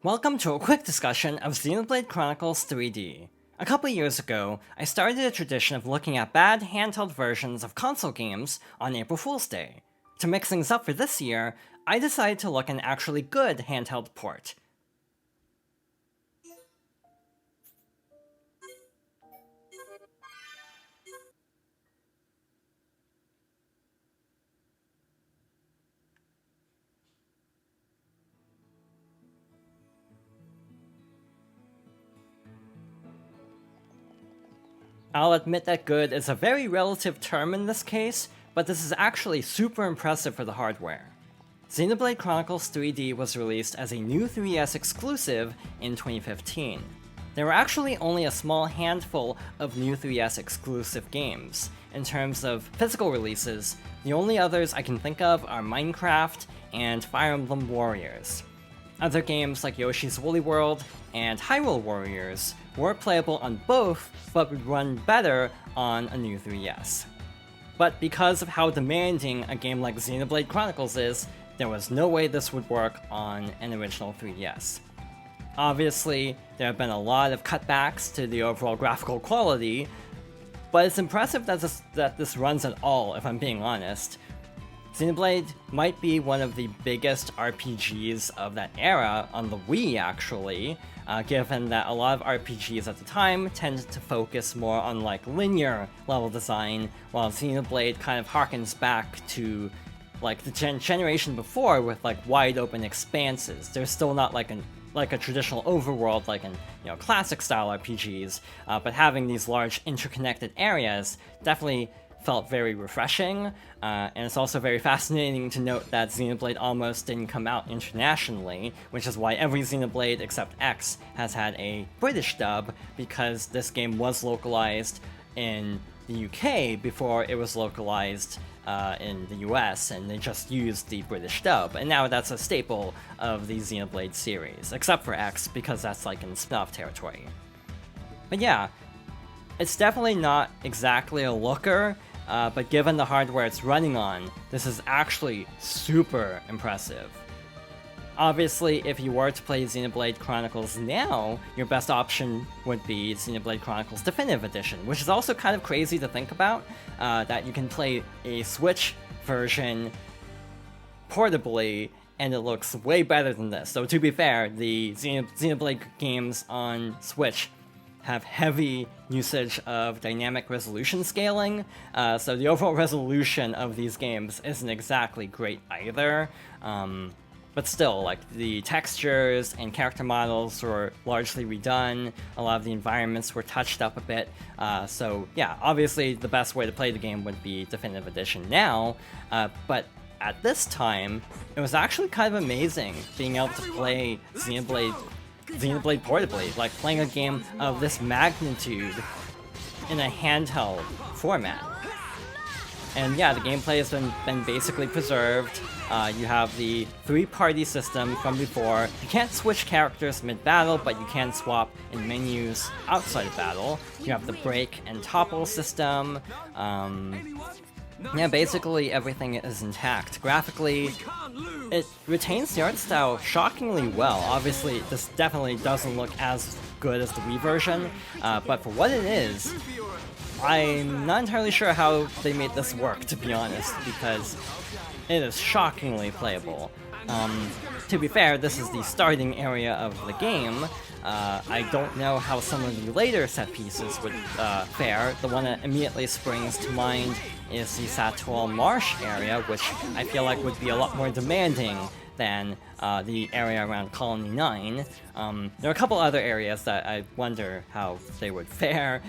Welcome to a quick discussion of Xenoblade Chronicles 3D. A couple years ago, I started a tradition of looking at bad handheld versions of console games on April Fool's Day. To mix things up for this year, I decided to look at an actually good handheld port. I'll admit that good is a very relative term in this case, but this is actually super impressive for the hardware. Xenoblade Chronicles 3D was released as a new 3DS exclusive in 2015. There were actually only a small handful of new 3DS exclusive games. In terms of physical releases, the only others I can think of are Minecraft and Fire Emblem Warriors. Other games like Yoshi's Woolly World and Hyrule Warriors were playable on both, but would run better on a new 3DS. But because of how demanding a game like Xenoblade Chronicles is, there was no way this would work on an original 3DS. Obviously, there have been a lot of cutbacks to the overall graphical quality, but it's impressive that this runs at all, if I'm being honest. Xenoblade might be one of the biggest RPGs of that era, on the Wii actually, given that a lot of RPGs at the time tended to focus more on like linear level design, while Xenoblade kind of harkens back to like the generation before with like wide open expanses. There's still not like a traditional overworld like in classic style RPGs, but having these large interconnected areas definitely felt very refreshing, and it's also very fascinating to note that Xenoblade almost didn't come out internationally, which is why every Xenoblade except X has had a British dub, because this game was localized in the UK before it was localized in the US, and they just used the British dub, and now that's a staple of the Xenoblade series, except for X, because that's like in spin-off territory. But yeah, it's definitely not exactly a looker, but given the hardware it's running on, this is actually super impressive. Obviously, if you were to play Xenoblade Chronicles now, your best option would be Xenoblade Chronicles Definitive Edition, which is also kind of crazy to think about, that you can play a Switch version portably, and it looks way better than this. So to be fair, the Xenoblade games on Switch have heavy usage of dynamic resolution scaling, so the overall resolution of these games isn't exactly great either. But still, like, the textures and character models were largely redone, a lot of the environments were touched up a bit, so yeah, obviously the best way to play the game would be Definitive Edition now, but at this time, it was actually kind of amazing being able to play Xenoblade portably, like playing a game of this magnitude in a handheld format. And yeah, the gameplay has been basically preserved. You have the 3-party system from before. You can't switch characters mid-battle, but you can swap in menus outside of battle. You have the break and topple system. Yeah, basically everything is intact. Graphically, it retains the art style shockingly well. Obviously, this definitely doesn't look as good as the Wii version, but for what it is, I'm not entirely sure how they made this work, to be honest, because it is shockingly playable. To be fair, this is the starting area of the game. I don't know how some of the later set pieces would fare. The one that immediately springs to mind is the Satwal Marsh area, which I feel like would be a lot more demanding than the area around Colony 9. There are a couple other areas that I wonder how they would fare,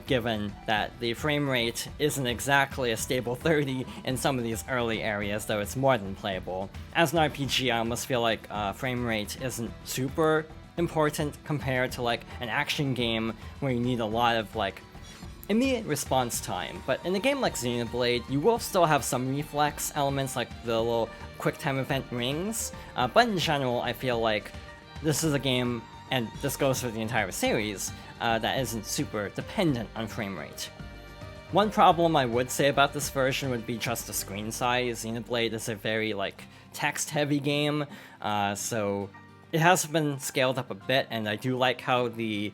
given that the frame rate isn't exactly a stable 30 in some of these early areas, though it's more than playable. As an RPG, I almost feel like frame rate isn't super important compared to like an action game where you need a lot of like immediate response time, but in a game like Xenoblade, you will still have some reflex elements like the little quick time event rings, but in general, I feel like this is a game, and this goes for the entire series, that isn't super dependent on frame rate. One problem I would say about this version would be just the screen size. Xenoblade is a very like text-heavy game, so it has been scaled up a bit, and I do like how the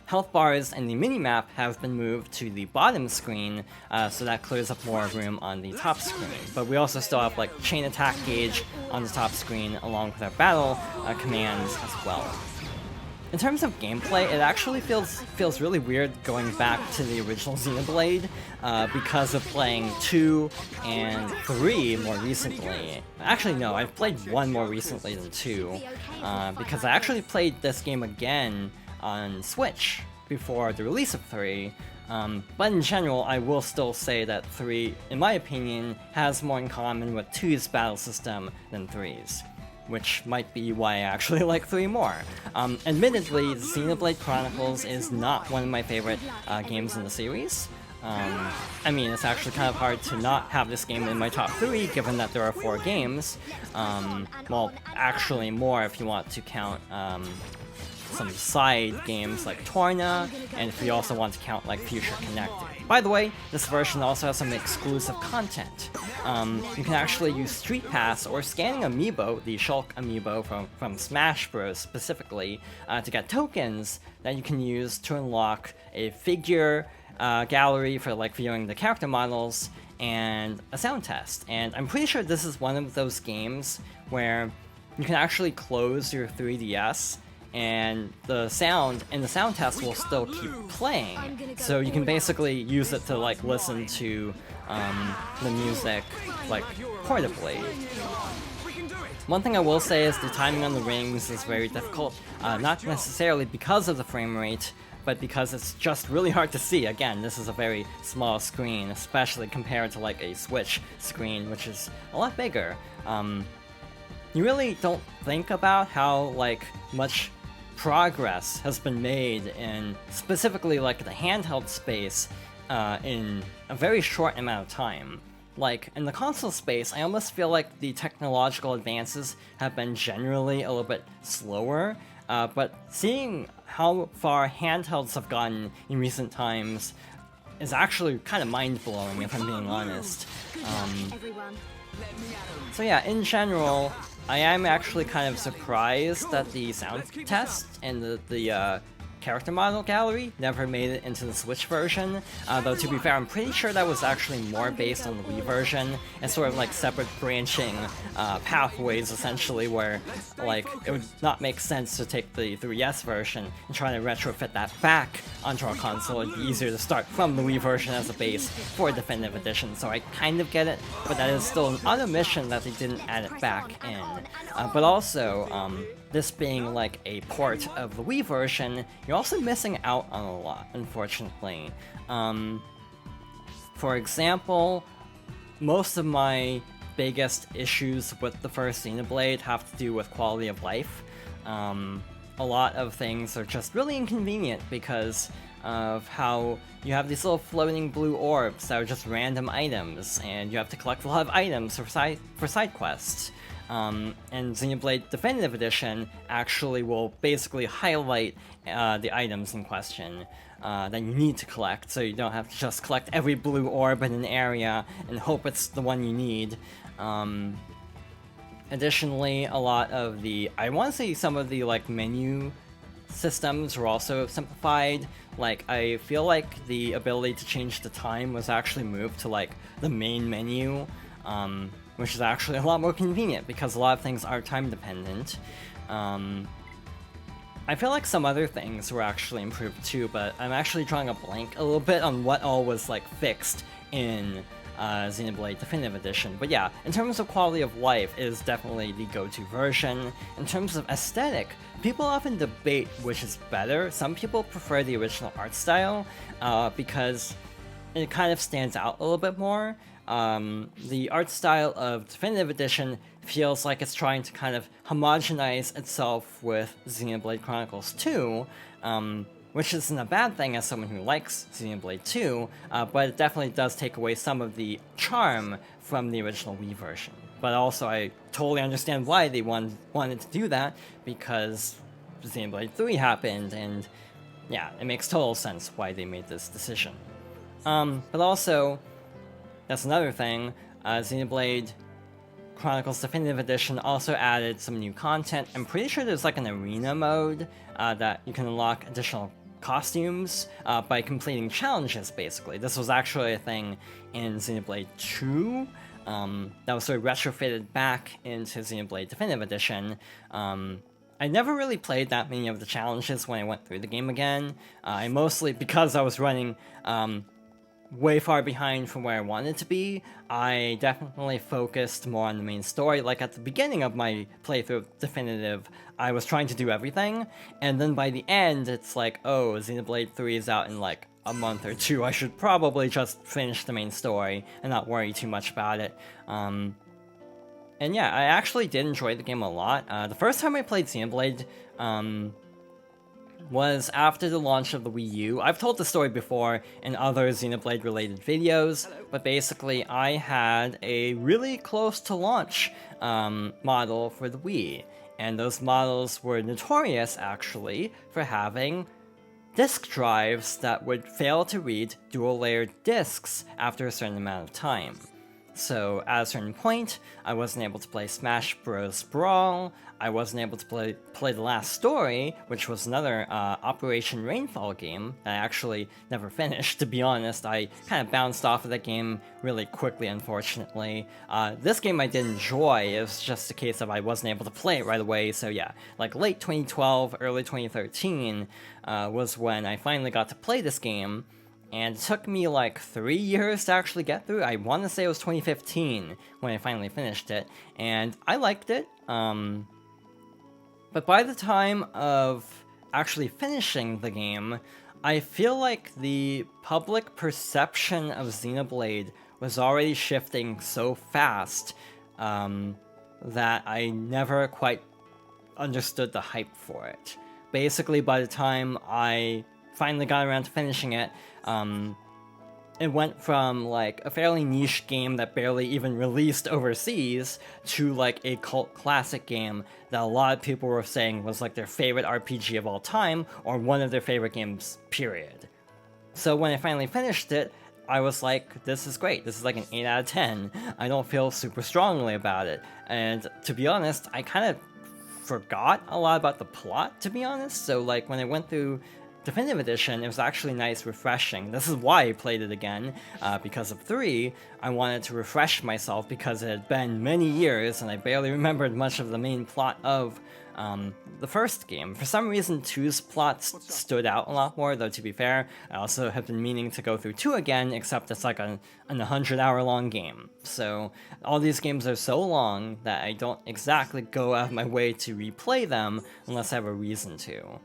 health bars and the minimap have been moved to the bottom screen, so that clears up more room on the top screen. But we also still have like chain attack gauge on the top screen along with our battle commands as well. In terms of gameplay, it actually feels really weird going back to the original Xenoblade because of playing 2 and 3 more recently. Actually, no, I've played 1 more recently than 2 because I actually played this game again on Switch before the release of 3. But in general, I will still say that 3, in my opinion, has more in common with 2's battle system than 3's. Which might be why I actually like 3 more. Admittedly, Xenoblade Chronicles is not one of my favorite games in the series. I mean, it's actually kind of hard to not have this game in my top 3, given that there are 4 games. Well, actually more if you want to count some side games like Torna, and if you also want to count like Future Connected. By the way, this version also has some exclusive content. You can actually use Street Pass or scanning amiibo, the Shulk amiibo from Smash Bros. Specifically, to get tokens that you can use to unlock a figure gallery for like viewing the character models and a sound test. And I'm pretty sure this is one of those games where you can actually close your 3DS and the sound test will still keep playing, so you can basically use it to like listen to the music like portably. One thing I will say is the timing on the rings is very difficult, not necessarily because of the frame rate, but because it's just really hard to see. Again, this is a very small screen, especially compared to like a Switch screen, which is a lot bigger. You really don't think about how like much progress has been made in specifically like the handheld space in a very short amount of time. Like in the console space, I almost feel like the technological advances have been generally a little bit slower, but seeing how far handhelds have gotten in recent times is actually kind of mind-blowing, if I'm being honest. So yeah, in general, I am actually kind of surprised that the sound test and the character model gallery never made it into the Switch version, though to be fair, I'm pretty sure that was actually more based on the Wii version, and sort of like separate branching pathways essentially, where like it would not make sense to take the 3DS version and try to retrofit that back onto our console. It'd be easier to start from the Wii version as a base for a definitive edition, so I kind of get it, but that is still an odd omission that they didn't add it back in. But also, this being like a port of the Wii version, you're also missing out on a lot, unfortunately. For example, most of my biggest issues with the first Xenoblade have to do with quality of life. A lot of things are just really inconvenient because of how you have these little floating blue orbs that are just random items, and you have to collect a lot of items for side quests. And Xenoblade Definitive Edition actually will basically highlight the items in question that you need to collect, so you don't have to just collect every blue orb in an area and hope it's the one you need. Additionally, a lot of the, I want to say some of the like menu systems were also simplified. Like, I feel like the ability to change the time was actually moved to like the main menu, which is actually a lot more convenient because a lot of things are time dependent. I feel like some other things were actually improved too, but I'm actually drawing a blank a little bit on what all was like fixed in Xenoblade Definitive Edition. But yeah, in terms of quality of life, it is definitely the go-to version. In terms of aesthetic, people often debate which is better. Some people prefer the original art style because it kind of stands out a little bit more. The art style of Definitive Edition feels like it's trying to kind of homogenize itself with Xenoblade Chronicles 2, which isn't a bad thing as someone who likes Xenoblade 2, but it definitely does take away some of the charm from the original Wii version. But also, I totally understand why they wanted to do that, because Xenoblade 3 happened, and yeah, it makes total sense why they made this decision. But also, that's another thing, Xenoblade Chronicles Definitive Edition also added some new content. I'm pretty sure there's like an arena mode that you can unlock additional costumes by completing challenges, basically. This was actually a thing in Xenoblade 2 that was sort of retrofitted back into Xenoblade Definitive Edition. I never really played that many of the challenges when I went through the game again. I mostly, because I was running way far behind from where I wanted to be, I definitely focused more on the main story. Like at the beginning of my playthrough of Definitive, I was trying to do everything, and then by the end, it's like, oh, Xenoblade 3 is out in like a month or two, I should probably just finish the main story and not worry too much about it. And yeah, I actually did enjoy the game a lot. The first time I played Xenoblade, was after the launch of the Wii U. I've told the story before in other Xenoblade related videos, but basically I had a really close to launch model for the Wii, and those models were notorious actually for having disk drives that would fail to read dual layered disks after a certain amount of time. So at a certain point, I wasn't able to play Smash Bros. Brawl, I wasn't able to play The Last Story, which was another Operation Rainfall game that I actually never finished, to be honest. I kind of bounced off of that game really quickly, unfortunately. This game I did enjoy, it was just a case of I wasn't able to play it right away, so yeah. Like late 2012, early 2013 was when I finally got to play this game, and it took me like 3 years to actually get through. I want to say it was 2015 when I finally finished it, and I liked it. But by the time of actually finishing the game, I feel like the public perception of Xenoblade was already shifting so fast that I never quite understood the hype for it. Basically, by the time I finally got around to finishing it, it went from like a fairly niche game that barely even released overseas to like a cult classic game that a lot of people were saying was like their favorite RPG of all time, or one of their favorite games, period. So when I finally finished it, I was like, this is great, this is like an 8 out of 10. I don't feel super strongly about it. And to be honest, I kind of forgot a lot about the plot, to be honest. So like when I went through Definitive Edition, it was actually nice, refreshing. This is why I played it again, because of 3. I wanted to refresh myself because it had been many years and I barely remembered much of the main plot of the first game. For some reason, 2's plots stood out a lot more, though to be fair, I also have been meaning to go through 2 again, except it's like an 100-hour long game. So all these games are so long that I don't exactly go out of my way to replay them unless I have a reason to.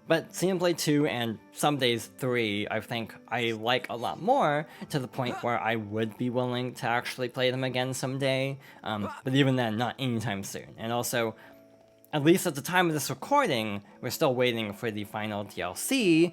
But Xenoblade 2 and some days 3, I think I like a lot more, to the point where I would be willing to actually play them again someday, but even then, not anytime soon. And also, at least at the time of this recording, we're still waiting for the final DLC,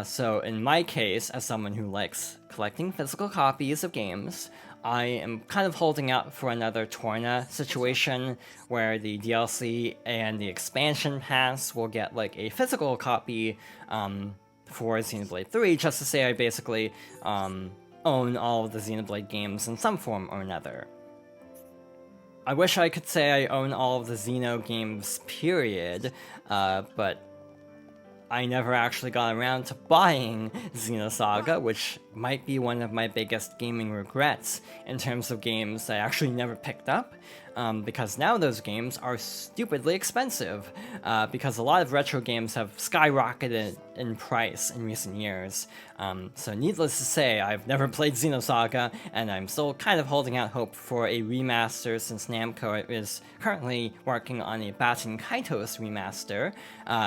so in my case, as someone who likes collecting physical copies of games, I am kind of holding out for another Torna situation, where the DLC and the expansion pass will get like a physical copy for Xenoblade 3, just to say I basically own all of the Xenoblade games in some form or another. I wish I could say I own all of the Xeno games, period, but I never actually got around to buying Xenosaga, which might be one of my biggest gaming regrets in terms of games I actually never picked up, because now those games are stupidly expensive, because a lot of retro games have skyrocketed in price in recent years. So needless to say, I've never played Xenosaga, and I'm still kind of holding out hope for a remaster, since Namco is currently working on a Baten Kaitos remaster,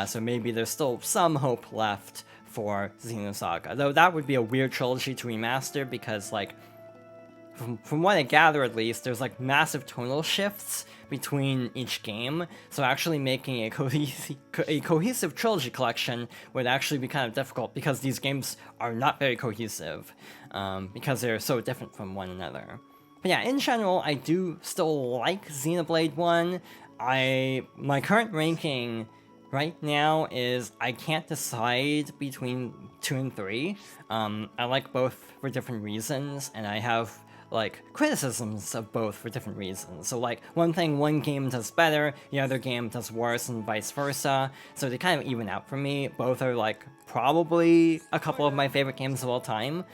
so maybe there's still some hope left for Xenosaga. Though that would be a weird trilogy to remaster, because like, from what I gather at least, there's like massive tonal shifts between each game, so actually making a cohesive trilogy collection would actually be kind of difficult, because these games are not very cohesive, because they're so different from one another. But yeah, in general, I do still like Xenoblade 1. My current ranking right now is I can't decide between 2 and 3. I like both for different reasons, and I have like criticisms of both for different reasons. So like one thing one game does better, the other game does worse, and vice versa. So they kind of even out for me. Both are like probably a couple of my favorite games of all time.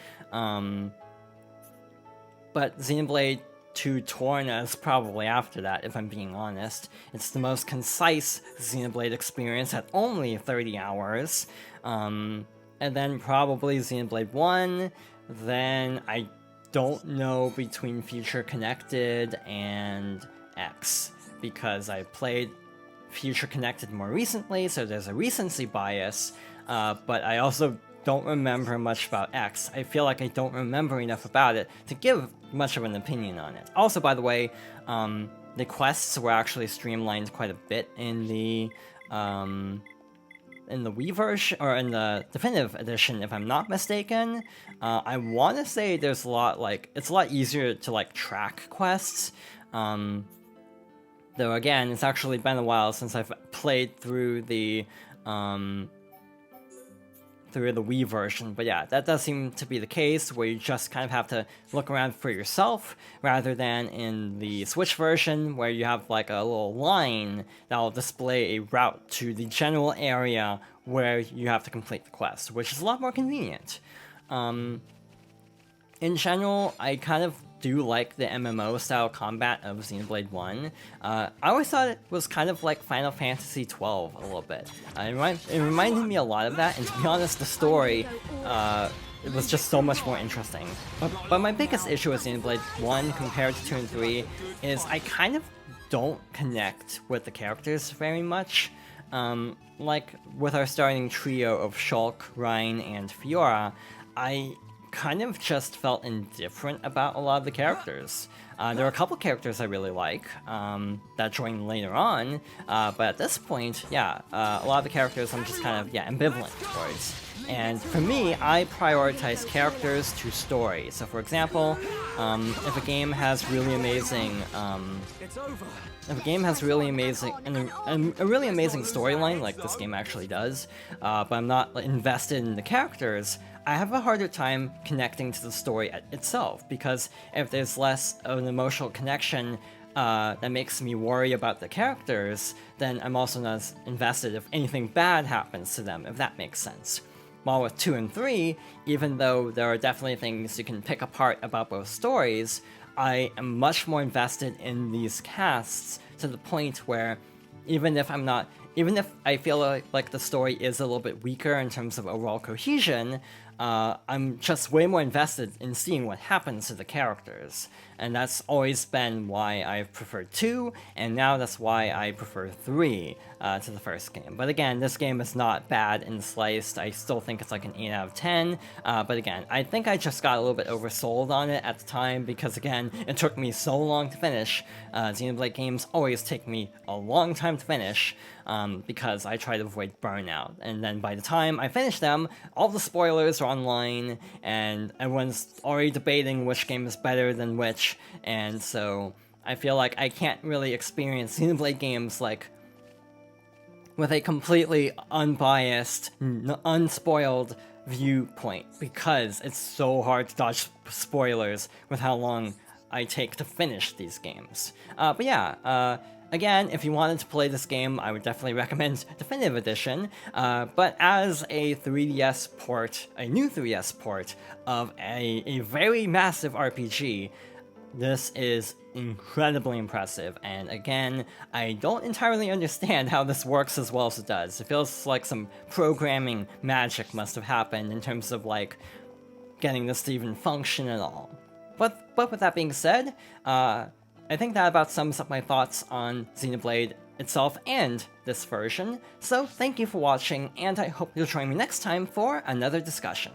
But Xenoblade 2 Torna is probably after that, if I'm being honest. It's the most concise Xenoblade experience at only 30 hours. And then probably Xenoblade 1, then I don't know between Future Connected and X, because I played Future Connected more recently, so there's a recency bias, but I also don't remember much about X. I feel like I don't remember enough about it to give much of an opinion on it. Also, by the way, the quests were actually streamlined quite a bit in the Wii version, or in the definitive edition, if I'm not mistaken. I want to say there's a lot, like, it's a lot easier to, like, track quests. Though, again, it's actually been a while since I've played through the Wii version. But yeah, that does seem to be the case, where you just kind of have to look around for yourself, rather than in the Switch version, where you have like a little line that will display a route to the general area where you have to complete the quest, which is a lot more convenient. In general, I kind of do like the MMO-style combat of Xenoblade 1. I always thought it was kind of like Final Fantasy XII a little bit. It reminded me a lot of that, and to be honest, the story, it was just so much more interesting. But my biggest issue with Xenoblade 1 compared to 2 and 3 is I kind of don't connect with the characters very much. Like, with our starting trio of Shulk, Rein, and Fiora, I kind of just felt indifferent about a lot of the characters. There are a couple characters I really like that join later on, but at this point, yeah, a lot of the characters I'm just kind of, ambivalent towards. And for me, I prioritize characters to story. So for example, if a game has really amazing, a really amazing storyline, like this game actually does, but I'm not invested in the characters, I have a harder time connecting to the story itself, because if there's less of an emotional connection that makes me worry about the characters, then I'm also not as invested if anything bad happens to them, if that makes sense. While with 2 and 3, even though there are definitely things you can pick apart about both stories, I am much more invested in these casts, to the point where even if I feel like the story is a little bit weaker in terms of overall cohesion, I'm just way more invested in seeing what happens to the characters. And that's always been why I've preferred 2, and now that's why I prefer 3 to the first game. But again, this game is not bad in the slightest. I still think it's like an 8 out of 10. But again, I think I just got a little bit oversold on it at the time, because again, it took me so long to finish. Xenoblade games always take me a long time to finish, because I try to avoid burnout. And then by the time I finish them, all the spoilers are online, and everyone's already debating which game is better than which, and so I feel like I can't really experience Xenoblade games like with a completely unbiased, unspoiled viewpoint, because it's so hard to dodge spoilers with how long I take to finish these games. But yeah, again, if you wanted to play this game, I would definitely recommend Definitive Edition, but as a 3DS port, a new 3DS port of a very massive RPG, this is incredibly impressive, and again, I don't entirely understand how this works as well as it does. It feels like some programming magic must have happened in terms of, like, getting this to even function at all. But with that being said, I think that about sums up my thoughts on Xenoblade itself and this version, so thank you for watching, and I hope you'll join me next time for another discussion.